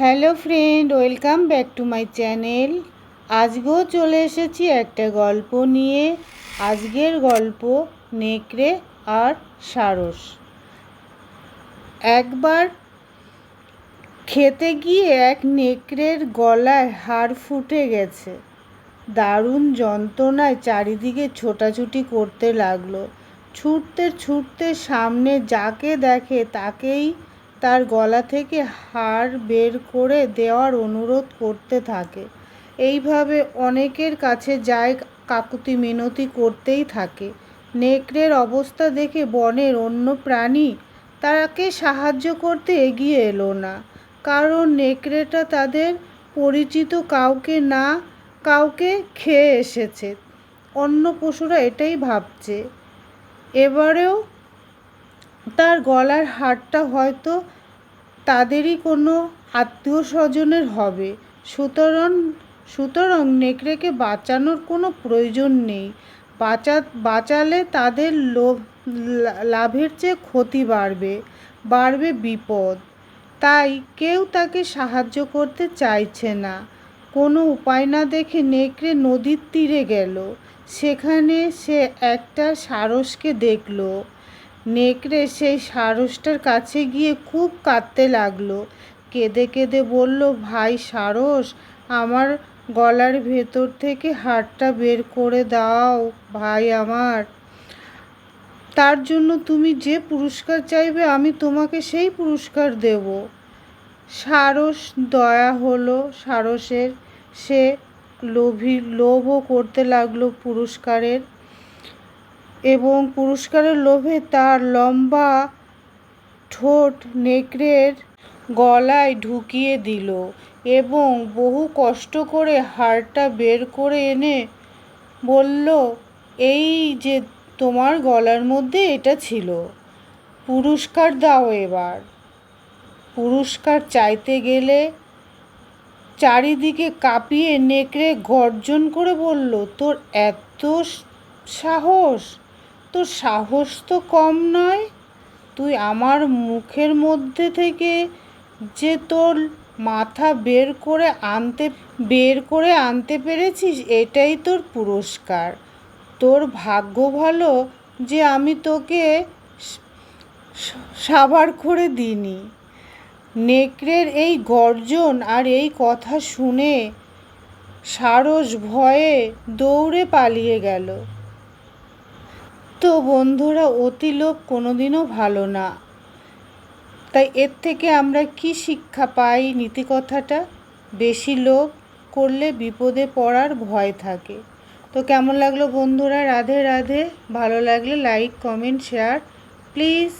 Hello friend, welcome back to my channel. আজকেও চলে এসেছি একটা গল্প নিয়ে। আজকের গল্প নেকড়ে আর সারস। একবার খেতে গিয়ে এক নেকড়ের গলায় হাড় ফুটে গেছে। দারুণ যন্ত্রণায় চারিদিকে ছোটাছুটি করতে লাগলো। ছুটতে ছুটতে সামনে যাকে দেখে তাকেই তার গলা থেকে হাড় বের করে দেওয়ার অনুরোধ করতে থাকে। এইভাবে অনেকের কাছে যায়, কাকুতি মিনতি করতেই থাকে। নেকড়ের অবস্থা দেখে বনের অন্য প্রাণী তাকে সাহায্য করতে এগিয়ে এলো না, কারণ নেকড়েটা তাদের পরিচিত কাউকে খেয়ে এসেছে। অন্য পশুরা এটাই ভাবছে। এবারেও তার গলার হাড়টা হয়তো তাদেরই কোনো আত্মীয় স্বজনের হবে। সুতরাং নেকড়েকে বাঁচানোর কোনো প্রয়োজন নেই। বাঁচালে তাদের লাভের চেয়ে ক্ষতি বাড়বে বিপদ। তাই কেউ তাকে সাহায্য করতে চাইছে না। কোনো উপায় না দেখে নেকড়ে নদীর তীরে গেল। সেখানে সে একটা সারসকে দেখল। নেকড়ে সেই সারসটার কাছে গিয়ে খুব কাঁদতে লাগলো। কেঁদে কেঁদে বলল, ভাই সারস, আমার গলার ভেতর থেকে হাড়টা বের করে দাও ভাই আমার। তার জন্য তুমি যে পুরস্কার চাইবে আমি তোমাকে সেই পুরস্কার দেব। সারস দয়া হলো সারসের। সে লোভও করতে লাগলো পুরস্কারের, এবং পুরস্কারের লোভে তার লম্বা ঠোঁট নেকড়ের গলায় ঢুকিয়ে দিল এবং বহু কষ্ট করে হাড়টা বের করে এনে বলল, এই যে তোমার গলার মধ্যে এটা ছিল, পুরস্কার দাও এবার। পুরস্কার চাইতে গেলে চারিদিকে কাঁপিয়ে নেকড়ে গর্জন করে বলল, তোর এত সাহস? তোর সাহস তো কম নয়। তুই আমার মুখের মধ্যে থেকে যে তোর মাথা বের করে আনতে পেরেছিস, এটাই তোর পুরস্কার। তোর ভাগ্য ভালো যে আমি তোকে সাবার করে দিইনি। নেকড়ের এই গর্জন আর এই কথা শুনে সারস ভয়ে দৌড়ে পালিয়ে গেল। তো বন্ধুরা, অতি লোভ কোনোদিনও ভালো না। তাই এর থেকে আমরা কি শিক্ষা পাই? নীতিকথাটা, বেশি লোভ করলে বিপদে পড়ার ভয় থাকে। তো কেমন লাগলো বন্ধুরা? রাধে রাধে। ভালো লাগলে লাইক, কমেন্ট, শেয়ার প্লিজ।